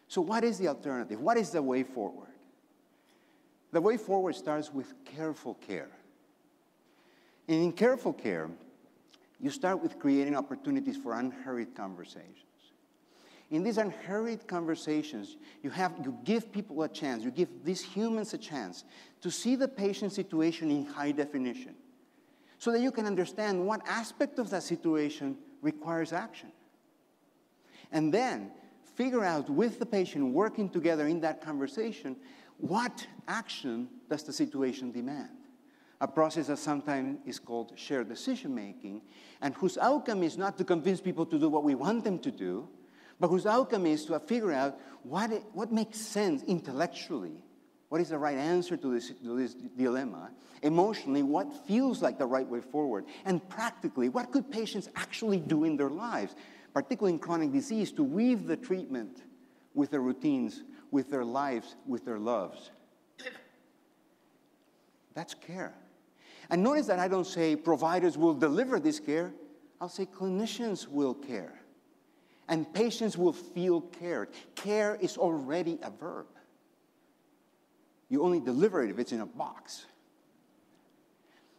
So what is the alternative? What is the way forward? The way forward starts with careful care. And in careful care, you start with creating opportunities for unhurried conversations. In these unhurried conversations, you give people a chance, you give these humans a chance to see the patient's situation in high definition so that you can understand what aspect of that situation requires action. And then figure out with the patient, working together in that conversation, what action does the situation demand? A process that sometimes is called shared decision-making, and whose outcome is not to convince people to do what we want them to do, but whose outcome is to figure out what makes sense intellectually, what is the right answer to this dilemma, emotionally, what feels like the right way forward, and practically, what could patients actually do in their lives, particularly in chronic disease, to weave the treatment with their routines, with their lives, with their loves. That's care. And notice that I don't say providers will deliver this care. I'll say clinicians will care. And patients will feel cared. Care is already a verb. You only deliver it if it's in a box.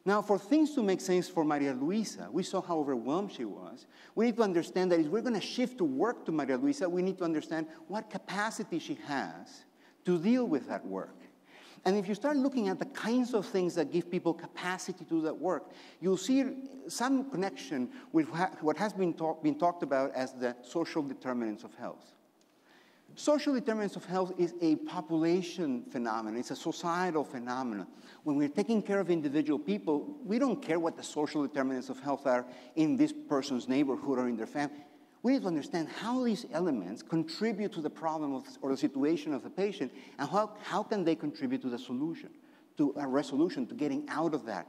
Now, for things to make sense for Maria Luisa, we saw how overwhelmed she was. We need to understand that if we're going to shift to work to Maria Luisa, we need to understand what capacity she has to deal with that work. And if you start looking at the kinds of things that give people capacity to do that work, you'll see some connection with what has been talked about as the social determinants of health. Social determinants of health is a population phenomenon. It's a societal phenomenon. When we're taking care of individual people, we don't care what the social determinants of health are in this person's neighborhood or in their family. We need to understand how these elements contribute to the problem or the situation of the patient, and how can they contribute to the solution, to a resolution, to getting out of that.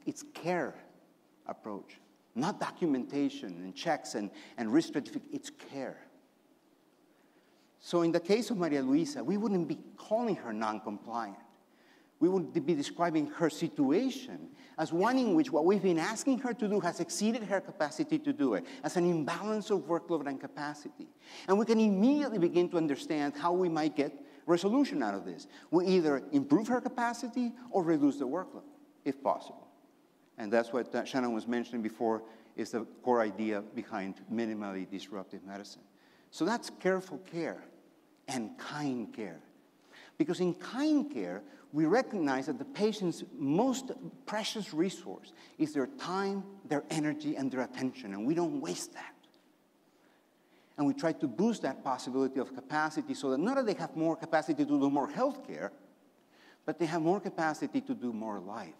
It's care approach, not documentation and checks and risk stratification. It's care. So in the case of Maria Luisa, we wouldn't be calling her non-compliant. We would be describing her situation as one in which what we've been asking her to do has exceeded her capacity to do it, as an imbalance of workload and capacity. And we can immediately begin to understand how we might get resolution out of this. We either improve her capacity or reduce the workload, if possible. And that's what Shannon was mentioning before, is the core idea behind minimally disruptive medicine. So that's careful care and kind care. Because in kind care, we recognize that the patient's most precious resource is their time, their energy, and their attention, and we don't waste that. And we try to boost that possibility of capacity so that not that they have more capacity to do more health care, but they have more capacity to do more life.